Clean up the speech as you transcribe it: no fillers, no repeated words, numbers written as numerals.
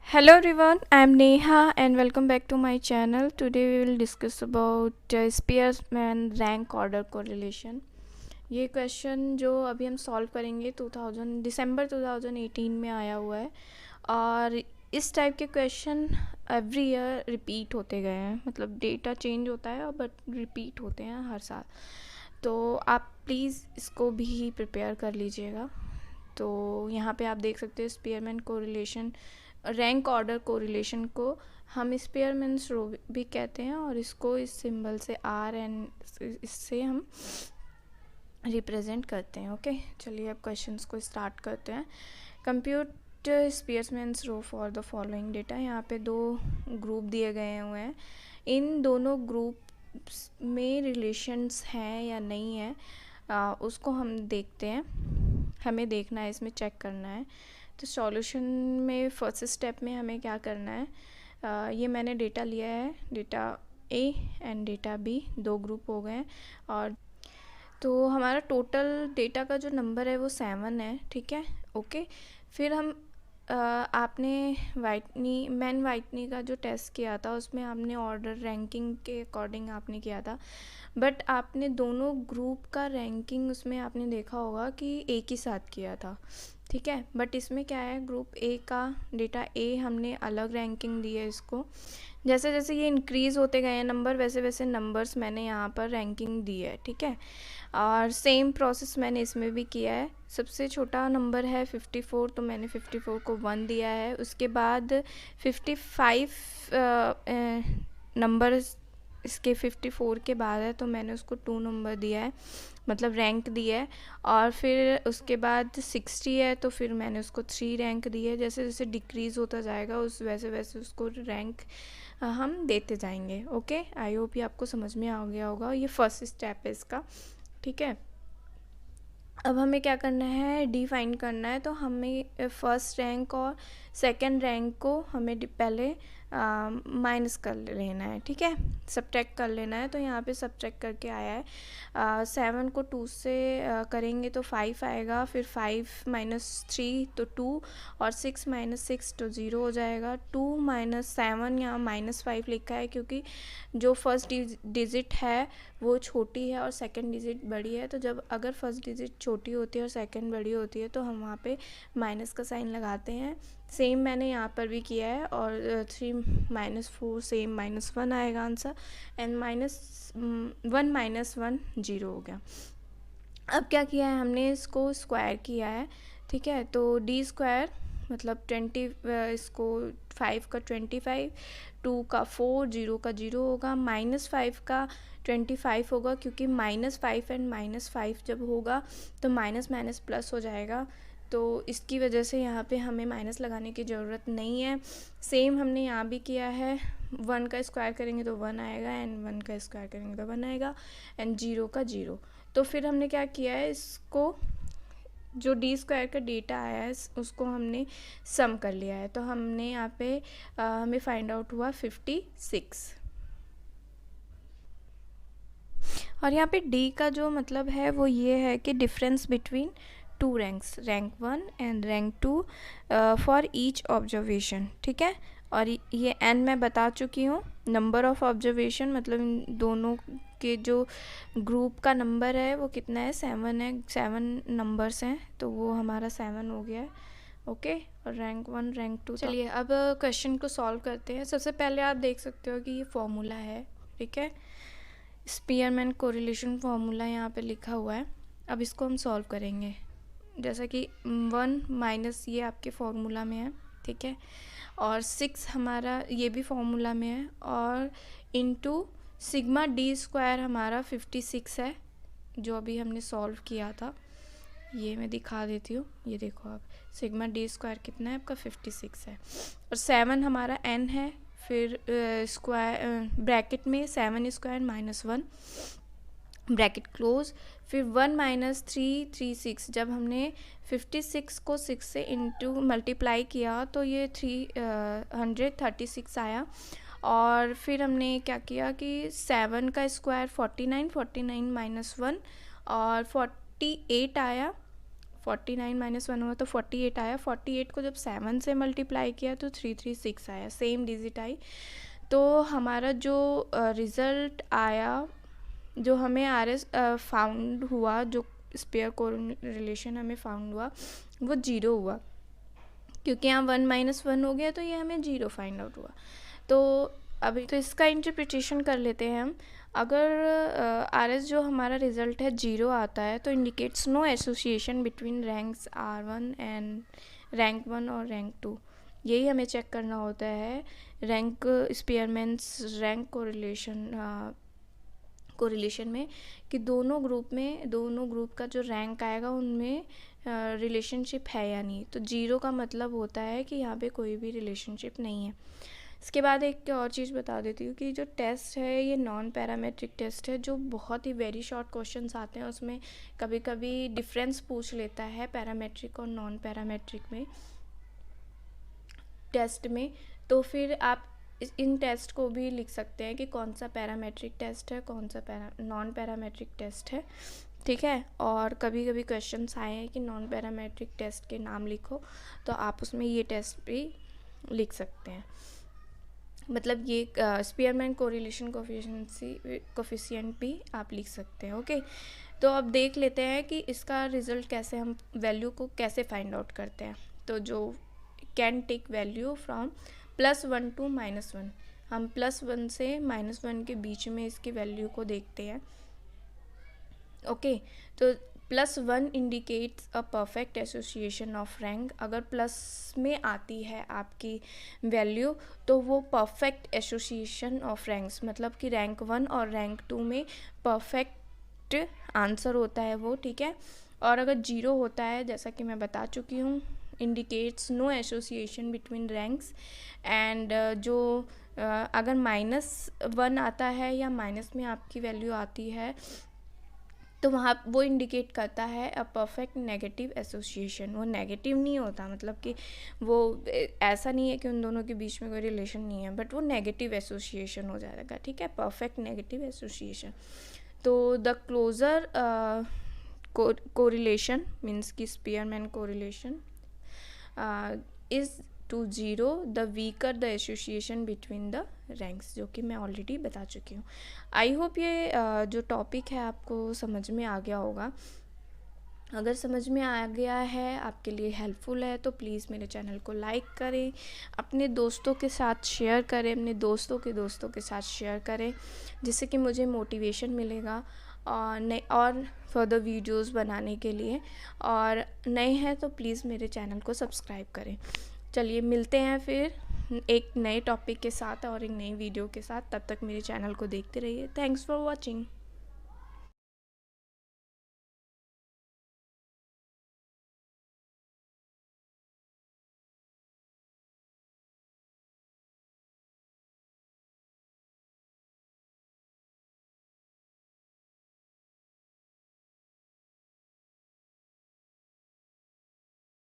Hello everyone, I am Neha and welcome back to my channel. Today we will discuss about Spearman rank order correlation. ये question जो अभी हम solve करेंगे 2000 दिसंबर 2018 में आया हुआ है और इस टाइप के क्वेश्चन एवरी ईयर रिपीट होते गए हैं. मतलब डेटा चेंज होता है बट रिपीट होते हैं हर साल. तो आप प्लीज़ इसको भी प्रिपेयर कर लीजिएगा. तो यहाँ पे आप देख सकते हो Spearman correlation, rank order correlation को हम स्पीयरमैन्स रो भी कहते हैं और इसको इस सिंबल से आर एन इससे हम रिप्रेजेंट करते हैं. ओके, चलिए अब क्वेश्चंस को स्टार्ट करते हैं. Compute Spearman's rho for the following data. यहाँ पे दो ग्रुप दिए गए हुए हैं. इन दोनों ग्रुप में रिलेशंस हैं या नहीं है उसको हम देखते हैं. हमें देखना है, इसमें चेक करना है. तो सॉल्यूशन में फर्स्ट स्टेप में हमें क्या करना है, ये मैंने डेटा लिया है, data a and data b, दो ग्रुप हो गए. और तो हमारा टोटल डेटा का जो नंबर है वो 7 है. ठीक है, ओके. फिर हम आपने मैन वाइटनी का जो टेस्ट किया था उसमें आपने ऑर्डर रैंकिंग के अकॉर्डिंग आपने किया था. बट आपने दोनों ग्रुप का रैंकिंग उसमें आपने देखा होगा कि एक ही साथ किया था. ठीक है, बट इसमें क्या है, ग्रुप ए का डेटा ए हमने अलग रैंकिंग दी है इसको. जैसे जैसे ये इंक्रीज़ होते गए हैं नंबर वैसे वैसे नंबर्स मैंने यहाँ पर रैंकिंग दी है. ठीक है, और सेम प्रोसेस मैंने इसमें भी किया है. सबसे छोटा नंबर है 54, तो मैंने 54 को 1 दिया है. उसके बाद 55 नंबर इसके 54 के बाद है तो मैंने उसको 2 नंबर दिया है, मतलब रैंक दिया है. और फिर उसके बाद 60 है तो फिर मैंने उसको 3 रैंक दी है. जैसे जैसे डिक्रीज़ होता जाएगा उस वैसे वैसे उसको रैंक हम देते जाएंगे. ओके, आई होप ये आपको समझ में आ गया होगा. ये फर्स्ट स्टेप है इसका. ठीक है, अब हमें क्या करना है, डिफाइन करना है. तो हमें फर्स्ट रैंक और सेकंड रैंक को हमें पहले माइनस कर लेना है. ठीक है, सब्ट्रैक्ट कर लेना है. तो यहाँ पे सब्ट्रैक्ट करके आया है. 7 को 2 से करेंगे तो 5 आएगा. फिर 5 माइनस 3 तो 2 और 6 माइनस 6 तो 0 हो जाएगा. 2 माइनस 7 यहाँ माइनस 5 लिखा है क्योंकि जो फर्स्ट डिजिट है वो छोटी है और सेकंड डिजिट बड़ी है. तो जब अगर फर्स्ट डिजिट छोटी होती है और सेकंड बड़ी होती है तो हम वहाँ पे माइनस का साइन लगाते हैं. सेम मैंने यहाँ पर भी किया है. और 3 माइनस 4 सेम -1 आएगा आंसर. एंड -1 माइनस 1 0 हो गया. अब क्या किया है, हमने इसको स्क्वायर किया है. ठीक है, तो डी स्क्वायर मतलब 20, इसको 5 का 25, 2 का 4, 0 का 0 होगा. -5 का 25 होगा क्योंकि -5 एंड -5 जब होगा तो माइनस माइनस प्लस हो जाएगा. तो इसकी वजह से यहाँ पे हमें माइनस लगाने की ज़रूरत नहीं है. सेम हमने यहाँ भी किया है. 1 का स्क्वायर करेंगे तो 1 आएगा एंड 1 का स्क्वायर करेंगे तो 1 आएगा एंड 0 का 0. तो फिर हमने क्या किया है, इसको जो डी स्क्वायर का डेटा आया है उसको हमने सम कर लिया है. तो हमने यहाँ पे हमें फाइंड आउट हुआ 56. और यहाँ पे डी का जो मतलब है वो ये है कि difference between 2 ranks, rank 1 and rank 2 for each observation. ठीक है, और ये एन मैं बता चुकी हूँ. नंबर ऑफ ऑब्जर्वेशन मतलब इन दोनों के जो ग्रुप का नंबर है वो कितना है, 7 है. 7 नंबर्स हैं तो वो हमारा 7 हो गया है. ओके, और रैंक 1 रैंक 2. चलिए अब क्वेश्चन को सॉल्व करते हैं. सबसे पहले आप देख सकते हो कि ये फॉर्मूला है. ठीक है, स्पीयरमैन कोरिलेशन फार्मूला यहाँ पे लिखा हुआ है. अब इसको हम सॉल्व करेंगे. जैसा कि 1 माइनस ये आपके फार्मूला में है. ठीक है, और 6 हमारा ये भी फार्मूला में है. और इनटू सिग्मा डी स्क्वायर हमारा 56 है जो अभी हमने सॉल्व किया था. ये मैं दिखा देती हूँ, ये देखो आप, सिग्मा डी स्क्वायर कितना है आपका 56 है. और 7 हमारा n है. फिर स्क्वायर ब्रैकेट में 7 स्क्वायर -1 ब्रैकेट क्लोज. फिर 1 माइनस 336. जब हमने 56 को 6 से इंटू मल्टीप्लाई किया तो ये 336 आया. और फिर हमने क्या किया कि 7 का स्क्वायर 49, 49 -1 और 48 आया. 49 माइनस 1 हुआ तो 48 आया। 48 को जब 7 से मल्टीप्लाई किया तो 336 आया, सेम डिजिट आई। तो हमारा जो रिज़ल्ट आया, जो हमें RS फाउंड हुआ, जो स्पेयर कोरिलेशन हमें फाउंड हुआ, वो 0 हुआ, क्योंकि यहाँ 1 माइनस 1 हो गया तो ये हमें 0 फाइंड आउट हुआ। तो अभी तो इसका इंटरप्रिटेशन कर लेते हैं हम। अगर RS जो हमारा रिज़ल्ट है 0 आता है तो indicates no association between ranks R1 and rank 1 और रैंक 2। यही हमें चेक करना होता है रैंक स्पीयरमैन्स रैंक कोरिलेशन में, कि दोनों ग्रुप का जो रैंक आएगा उनमें रिलेशनशिप है या नहीं। तो 0 का मतलब होता है कि यहाँ पे कोई भी रिलेशनशिप नहीं है। इसके बाद एक और चीज़ बता देती हूँ कि जो टेस्ट है ये नॉन पैरामेट्रिक टेस्ट है, जो बहुत ही वेरी शॉर्ट क्वेश्चंस आते हैं, उसमें कभी कभी डिफरेंस पूछ लेता है पैरामेट्रिक और नॉन पैरामेट्रिक में टेस्ट में। तो फिर आप इन टेस्ट को भी लिख सकते हैं कि कौन सा पैरामेट्रिक टेस्ट है, कौन सा नॉन पैरामेट्रिक टेस्ट है, ठीक है। और कभी कभी क्वेश्चंस आए हैं कि नॉन पैरामेट्रिक टेस्ट के नाम लिखो, तो आप उसमें ये टेस्ट भी लिख सकते हैं। मतलब ये स्पीयरमैन कोरिलेशन कोफिशिएंट भी आप लिख सकते हैं, ओके। तो अब देख लेते हैं कि इसका रिज़ल्ट कैसे, हम वैल्यू को कैसे फाइंड आउट करते हैं। तो जो can take value from +1 to -1, हम +1 से -1 के बीच में इसकी वैल्यू को देखते हैं, ओके। तो +1 indicates a perfect association of rank. अगर प्लस में आती है आपकी वैल्यू तो वो परफेक्ट एसोसिएशन ऑफ रैंक्स, मतलब कि रैंक 1 और रैंक 2 में परफेक्ट आंसर होता है वो, ठीक है। और अगर 0 होता है, जैसा कि मैं बता चुकी हूँ, indicates no association between ranks. And जो अगर -1 आता है या माइनस में आपकी वैल्यू आती है तो वहाँ वो इंडिकेट करता है अ परफेक्ट नेगेटिव एसोसिएशन। वो नेगेटिव नहीं होता, मतलब कि वो ऐसा नहीं है कि उन दोनों के बीच में कोई रिलेशन नहीं है, बट वो नेगेटिव एसोसिएशन हो जाएगा, ठीक है, परफेक्ट नेगेटिव एसोसिएशन। तो द क्लोजर कोरिलेशन मीन्स की Spearman correlation is to 0 the weaker the association between the ranks, जो कि मैं ऑलरेडी बता चुकी हूँ। आई होप ये जो टॉपिक है आपको समझ में आ गया होगा। अगर समझ में आ गया है, आपके लिए हेल्पफुल है, तो प्लीज़ मेरे चैनल को लाइक करें, अपने दोस्तों के साथ शेयर करें, अपने दोस्तों के साथ शेयर करें, जिससे कि मुझे मोटिवेशन मिलेगा और फर्दर वीडियोस बनाने के लिए। और नए हैं तो प्लीज़ मेरे चैनल को सब्सक्राइब करें। चलिए मिलते हैं फिर एक नए टॉपिक के साथ और एक नई वीडियो के साथ। तब तक मेरे चैनल को देखते रहिए। Thanks for watching.